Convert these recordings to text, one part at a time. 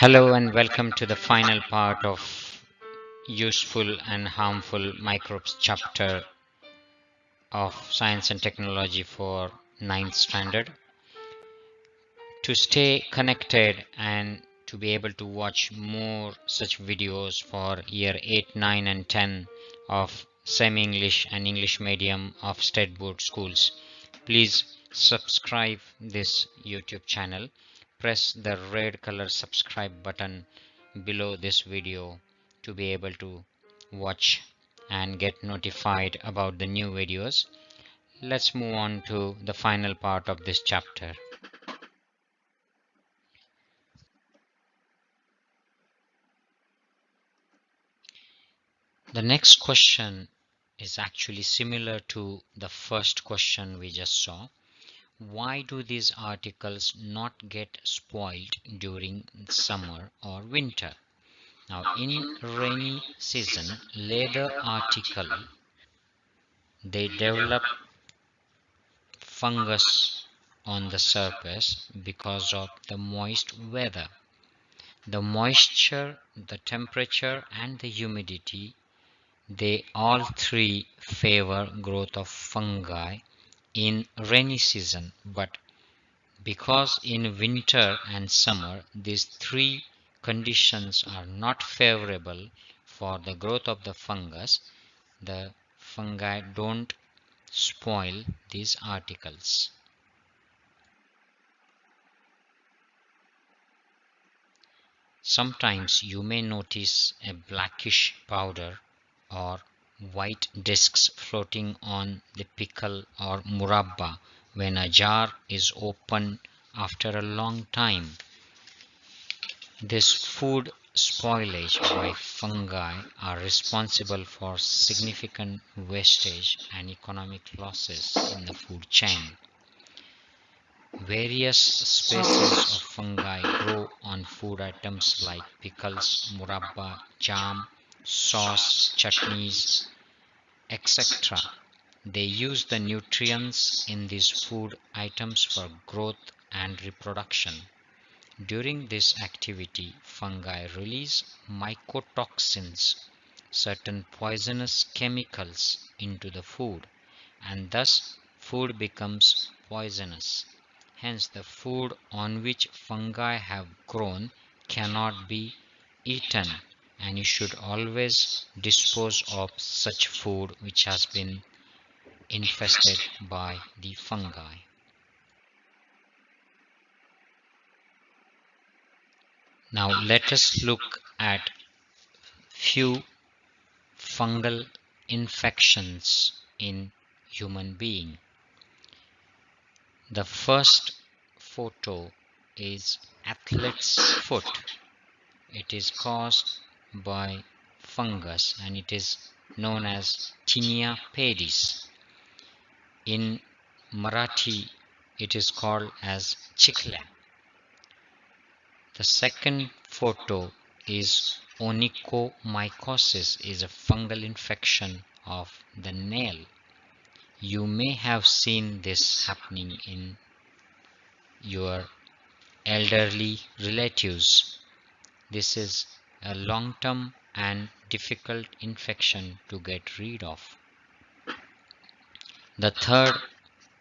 Hello and welcome to the final part of Useful and Harmful Microbes chapter of Science and Technology for ninth standard. To stay connected and to be able to watch more such videos for year 8, 9 and 10 of semi-English and English medium of state board schools, please subscribe this YouTube channel. Press the red color subscribe button below this video to be able to watch and get notified about the new videos. Let's move on to the final part of this chapter. The next question is actually similar to the first question we just saw. Why do these articles not get spoiled during summer or winter? Now, in rainy season, leather article they develop fungus on the surface because of the moist weather. The moisture, the temperature, and the humidity, they all three favor growth of fungi in rainy season, but because in winter and summer these three conditions are not favorable for the growth of the fungus, the fungi don't spoil these articles. Sometimes you may notice a blackish powder or white discs floating on the pickle or murabba when a jar is opened after a long time. This food spoilage by fungi are responsible for significant wastage and economic losses in the food chain. Various species of fungi grow on food items like pickles, murabba, jam, sauce, chutneys, etc. They use the nutrients in these food items for growth and reproduction. During this activity, fungi release mycotoxins, certain poisonous chemicals, into the food, and thus food becomes poisonous. Hence, the food on which fungi have grown cannot be eaten, and you should always dispose of such food which has been infested by the fungi. Now let us look at few fungal infections in human being. The first photo is athlete's foot. It is caused by fungus and it is known as Tinea pedis. In Marathi it is called as chikla. The second photo is onychomycosis, is a fungal infection of the nail. You may have seen this happening in your elderly relatives. This is a long-term and difficult infection to get rid of. The third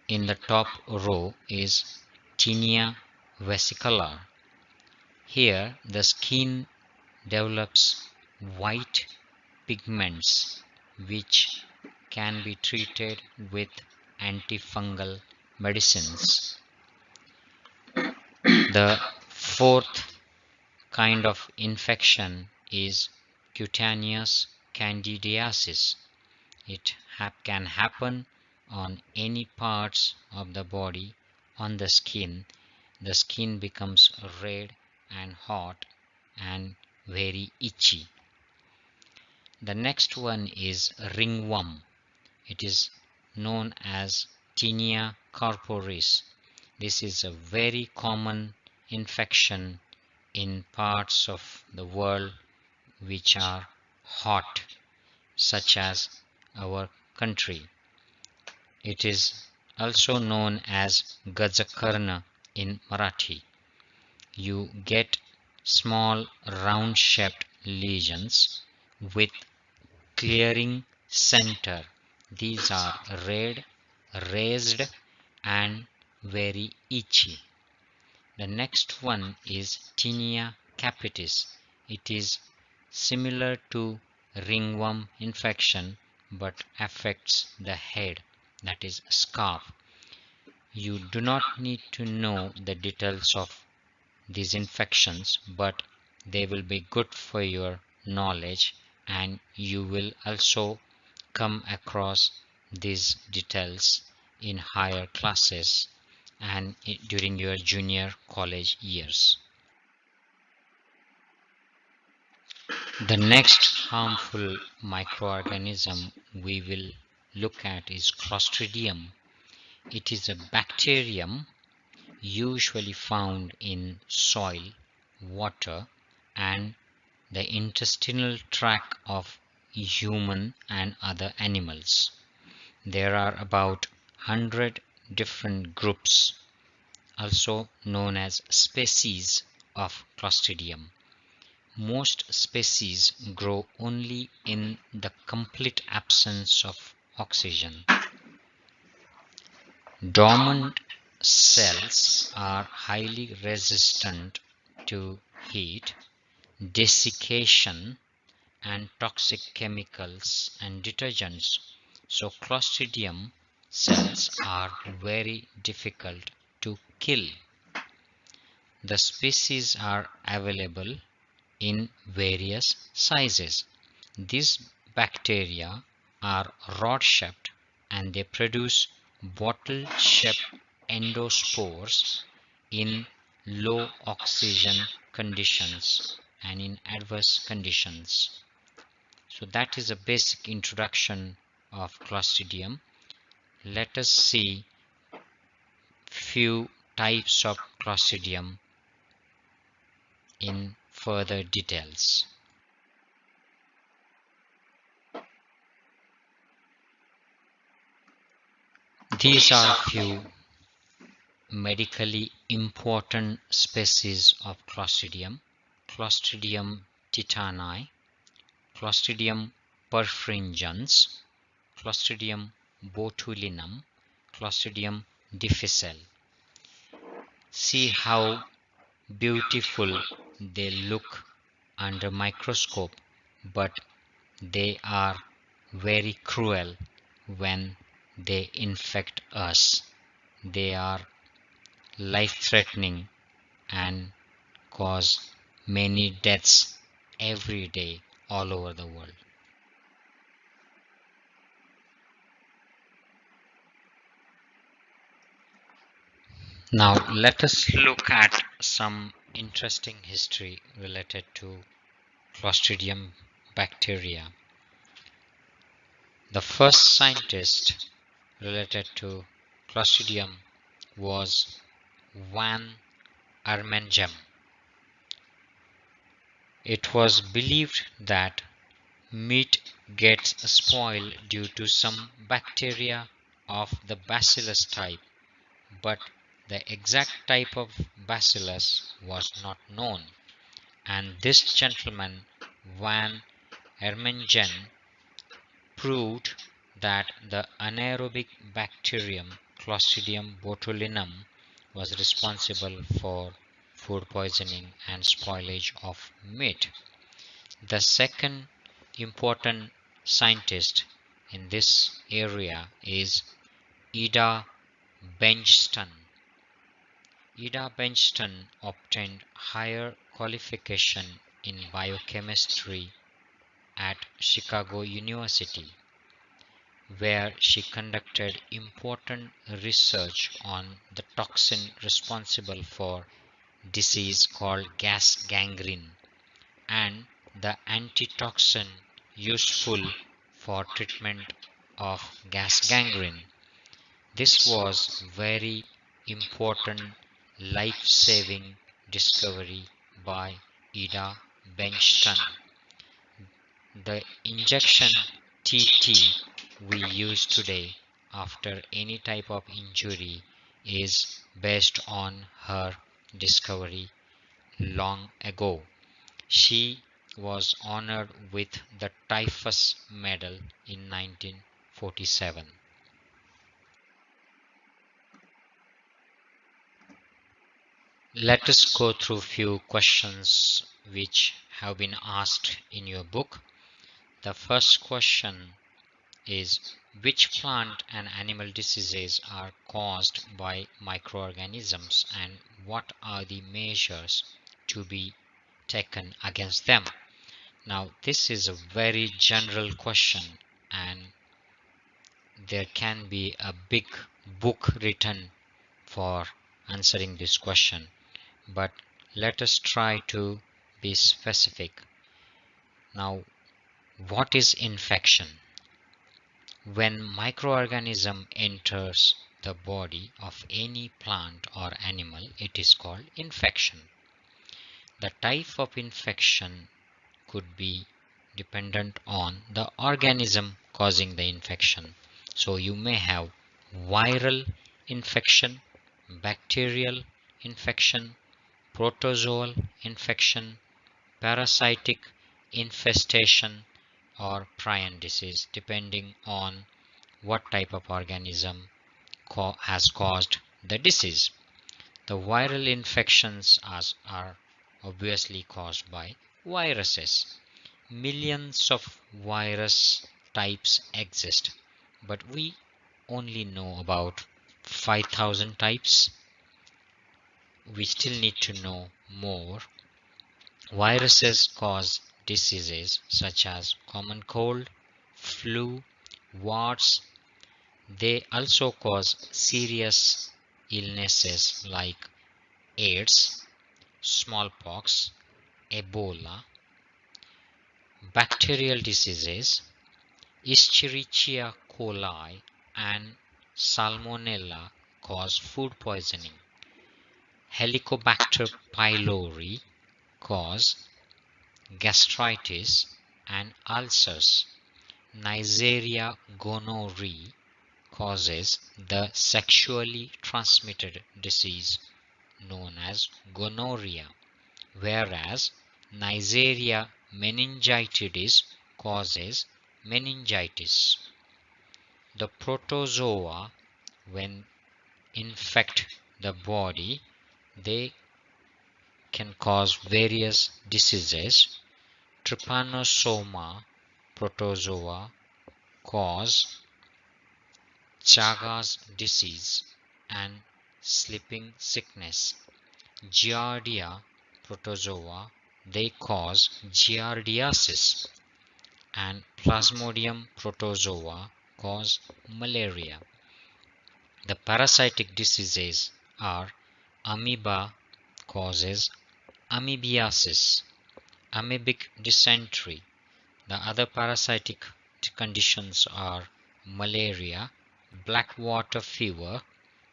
in the top row is Tinea vesicolor. Here the skin develops white pigments which can be treated with antifungal medicines. The fourth kind of infection is cutaneous candidiasis. It can happen on any parts of the body on the skin. The skin becomes red and hot and very itchy. The next one is ringworm. It is known as Tinea corporis. This is a very common infection in parts of the world which are hot, such as our country. It is also known as Gajakarna in Marathi. You get small round-shaped lesions with clearing center. These are red, raised, and very itchy. The next one is tinea capitis. It is similar to ringworm infection but affects the head, that is scalp. You do not need to know the details of these infections, but they will be good for your knowledge, and you will also come across these details in higher classes and during your junior college years. The next harmful microorganism we will look at is Clostridium. It is a bacterium usually found in soil, water, and the intestinal tract of human and other animals. There are about 100 different groups, also known as species, of Clostridium. Most species grow only in the complete absence of oxygen. Dormant cells are highly resistant to heat, desiccation, and toxic chemicals and detergents. So Clostridium cells are very difficult to kill. The species are available in various sizes. These bacteria are rod-shaped and they produce bottle-shaped endospores in low oxygen conditions and in adverse conditions. So that is a basic introduction of Clostridium. Let us see few types of Clostridium in further details. These are few medically important species of Clostridium. Clostridium tetani, Clostridium perfringens, Clostridium botulinum, Clostridium difficile. See how beautiful they look under microscope, but they are very cruel when they infect us. They are life-threatening and cause many deaths every day all over the world. Now let us look at some interesting history related to Clostridium bacteria. The first scientist related to Clostridium was Van Armengem. It was believed that meat gets spoiled due to some bacteria of the bacillus type, but the exact type of bacillus was not known, and this gentleman Van Ermengen proved that the anaerobic bacterium Clostridium botulinum was responsible for food poisoning and spoilage of meat. The second important scientist in this area is Ida Benjston. Ida Benjston obtained higher qualification in biochemistry at Chicago University, where she conducted important research on the toxin responsible for disease called gas gangrene and the antitoxin useful for treatment of gas gangrene. This was very important life-saving discovery by Ida Benjston. The injection TT we use today after any type of injury is based on her discovery long ago. She was honored with the Typhus Medal in 1947. Let us go through few questions which have been asked in your book. The first question is, which plant and animal diseases are caused by microorganisms and what are the measures to be taken against them? Now, this is a very general question and there can be a big book written for answering this question, but let us try to be specific. Now, what is infection? When microorganism enters the body of any plant or animal, it is called infection. The type of infection could be dependent on the organism causing the infection. So you may have viral infection, bacterial infection, protozoal infection, parasitic infestation, or prion disease, depending on what type of organism has caused the disease. The viral infections are obviously caused by viruses. Millions of virus types exist, but we only know about 5,000 types. We still need to know more. Viruses cause diseases such as common cold, flu, warts. They also cause serious illnesses like AIDS, smallpox, Ebola. Bacterial diseases, Escherichia coli and Salmonella cause food poisoning. Helicobacter pylori cause gastritis and ulcers. Neisseria gonorrhoeae causes the sexually transmitted disease known as gonorrhea, whereas Neisseria meningitidis causes meningitis. The protozoa, when infect the body, they can cause various diseases. Trypanosoma protozoa cause Chagas disease and sleeping sickness. Giardia protozoa, they cause giardiasis, and Plasmodium protozoa cause malaria. The parasitic diseases are amoeba causes amoebiasis, amoebic dysentery. The other parasitic conditions are malaria, black water fever,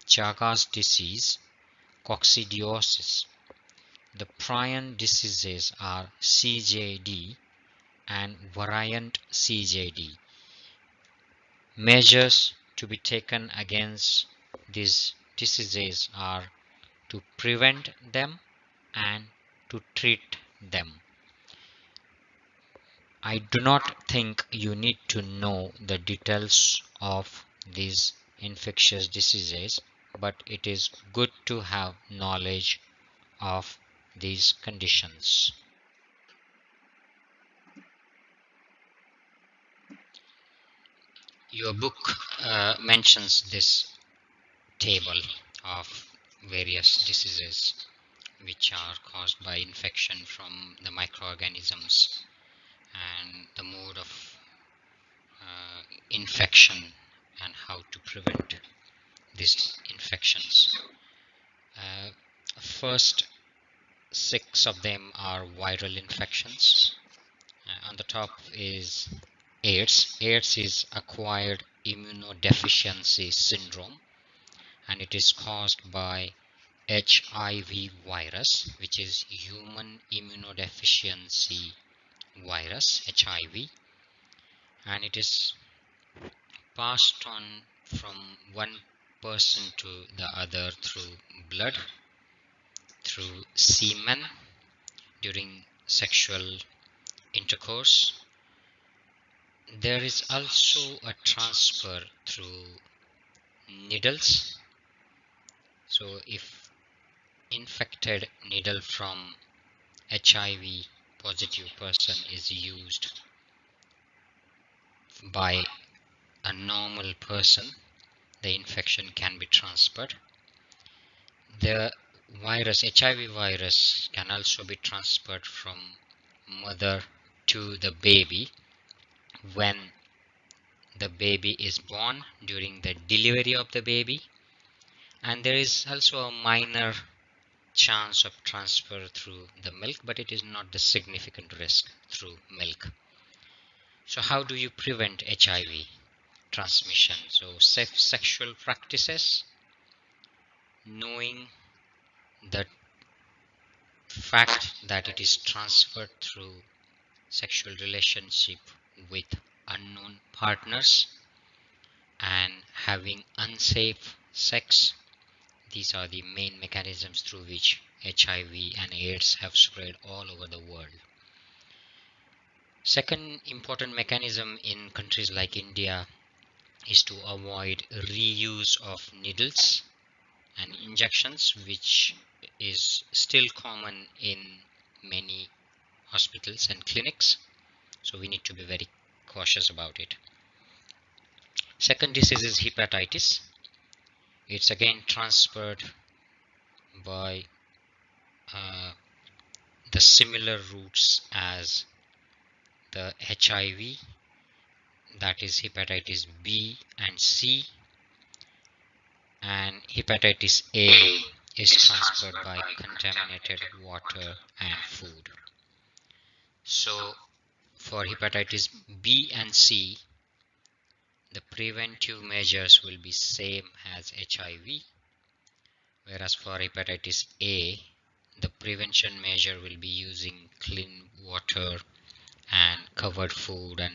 Chagas disease, coccidiosis. The prion diseases are CJD and variant CJD. Measures to be taken against these diseases are to prevent them and to treat them. I do not think you need to know the details of these infectious diseases, but it is good to have knowledge of these conditions. Your book mentions this table of various diseases which are caused by infection from the microorganisms and the mode of infection and how to prevent these infections. Uh, First, 6 of them are viral infections. On the top is AIDS. AIDS is acquired immunodeficiency syndrome, and it is caused by HIV virus, which is human immunodeficiency virus, HIV, and it is passed on from one person to the other through blood, through semen, during sexual intercourse. There is also a transfer through needles. So if infected needle from HIV positive person is used by a normal person, the infection can be transferred. The virus, HIV virus, can also be transferred from mother to the baby when the baby is born, during the delivery of the baby, and there is also a minor chance of transfer through the milk, but it is not the significant risk through milk. So how do you prevent HIV transmission? So safe sexual practices, knowing the fact that it is transferred through sexual relationship with unknown partners, and having unsafe sex. These are the main mechanisms through which HIV and AIDS have spread all over the world. Second important mechanism in countries like India is to avoid reuse of needles and injections, which is still common in many hospitals and clinics. So we need to be very cautious about it. Second disease is hepatitis. It's again transferred by the similar routes as the HIV, that is hepatitis B and C, and hepatitis A is transferred by contaminated water and food. So for hepatitis B and C, the preventive measures will be same as HIV, whereas for hepatitis A, the prevention measure will be using clean water and covered food and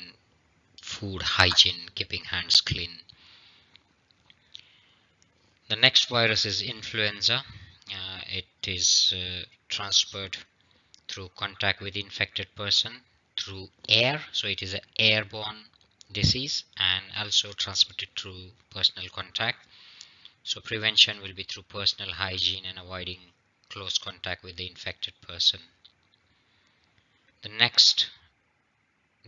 food hygiene, keeping hands clean. The next virus is influenza. It is transferred through contact with infected person through air, so it is an airborne disease, and also transmitted through personal contact. So prevention will be through personal hygiene and avoiding close contact with the infected person. The next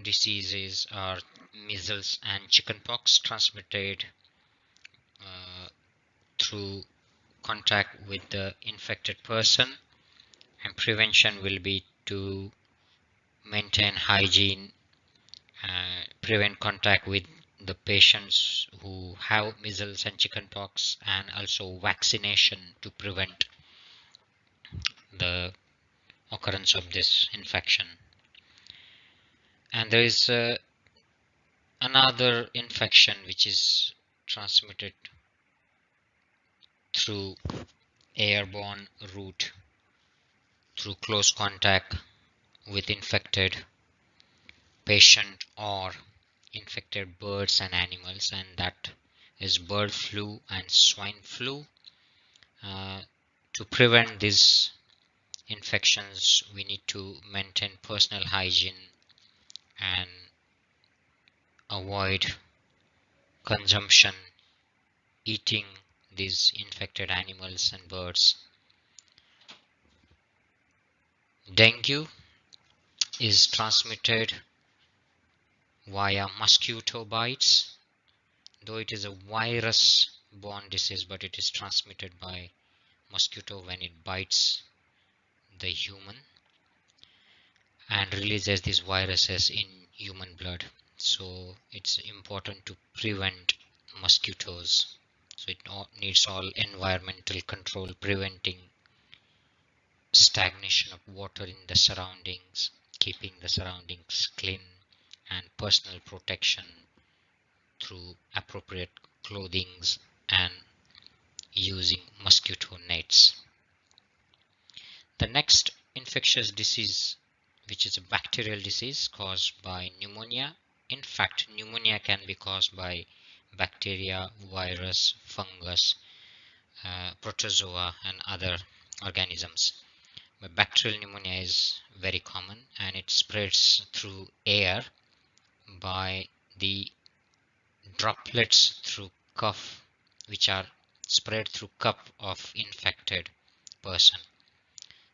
diseases are measles and chickenpox, transmitted through contact with the infected person, and prevention will be to maintain hygiene, prevent contact with the patients who have measles and chickenpox, and also vaccination to prevent the occurrence of this infection. And there is another infection which is transmitted through airborne route through close contact with infected patient or infected birds and animals, and that is bird flu and swine flu. To prevent these infections, we need to maintain personal hygiene and avoid consumption, eating these infected animals and birds. Dengue is transmitted via mosquito bites, though it is a virus borne disease, but it is transmitted by mosquito when it bites the human and releases these viruses in human blood. So it's important to prevent mosquitoes. So it needs all environmental control, preventing stagnation of water in the surroundings, keeping the surroundings clean, and personal protection through appropriate clothing and using mosquito nets. The next infectious disease, which is a bacterial disease caused by pneumonia. In fact, pneumonia can be caused by bacteria, virus, fungus, protozoa, and other organisms. But bacterial pneumonia is very common and it spreads through air by the droplets through cough, which are spread through cup of infected person.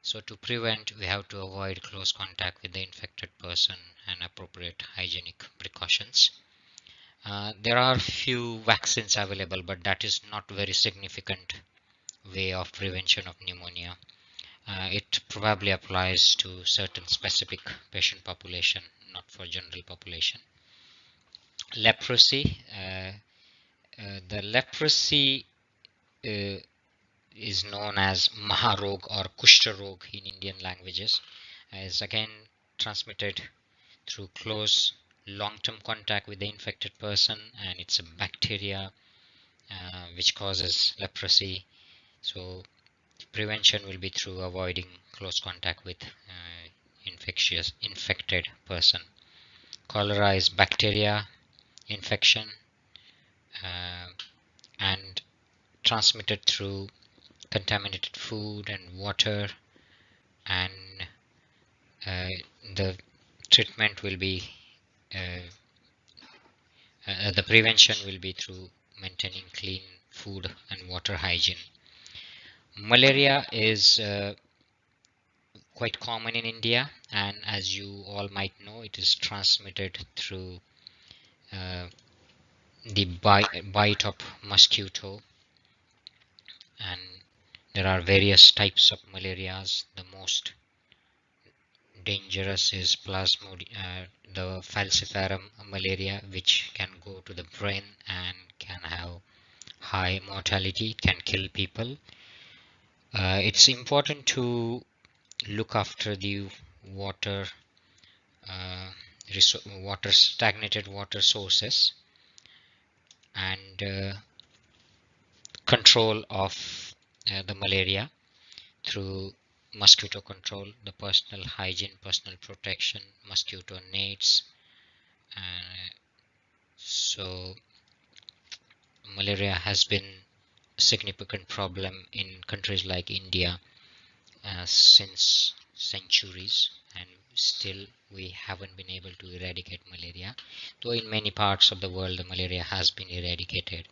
So to prevent, we have to avoid close contact with the infected person and appropriate hygienic precautions. There are few vaccines available, but that is not very significant way of prevention of pneumonia. It probably applies to certain specific patient population, not for general population. Leprosy. The leprosy uh, is known as Maharog or Kushtarog in Indian languages. Is again transmitted through close long-term contact with the infected person, and it's a bacteria which causes leprosy. So prevention will be through avoiding close contact with infected person. Cholera is bacteria infection uh, and transmitted through contaminated food and water, and uh, the treatment will be the prevention will be through maintaining clean food and water hygiene. Malaria is quite common in India, and as you all might know, it is transmitted through uh, the bite of mosquito, and there are various types of malarias. The most dangerous is the falciparum malaria, which can go to the brain and can have high mortality. It can kill people. It's important to look after the water, uh, stagnated water sources, and control of the malaria through mosquito control, the personal hygiene, personal protection, mosquito nets. So malaria has been a significant problem in countries like India since centuries, and still we haven't been able to eradicate malaria, though in many parts of the world the malaria has been eradicated.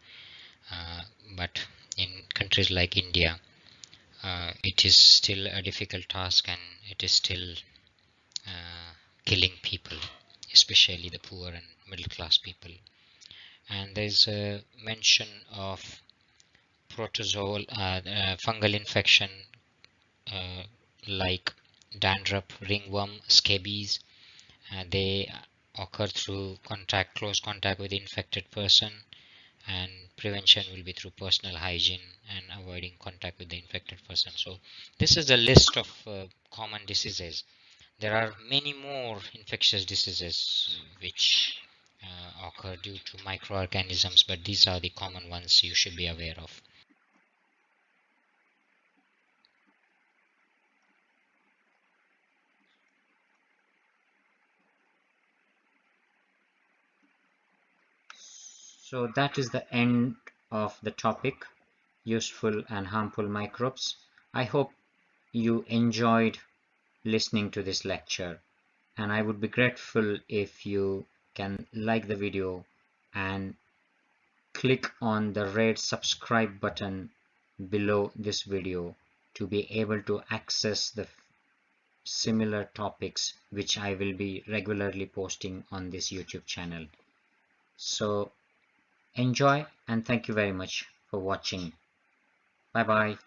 But in countries like India, it is still a difficult task, and it is still killing people, especially the poor and middle class people. And there's a mention of protozoal fungal infection uh, like dandruff, ringworm, scabies. They occur through close contact with the infected person, and prevention will be through personal hygiene and avoiding contact with the infected person. So this is a list of common diseases. There are many more infectious diseases which occur due to microorganisms, but these are the common ones you should be aware of. So that is the end of the topic, useful and harmful microbes. I hope you enjoyed listening to this lecture, and I would be grateful if you can like the video and click on the red subscribe button below this video to be able to access the similar topics which I will be regularly posting on this YouTube channel. So enjoy, and thank you very much for watching. Bye bye.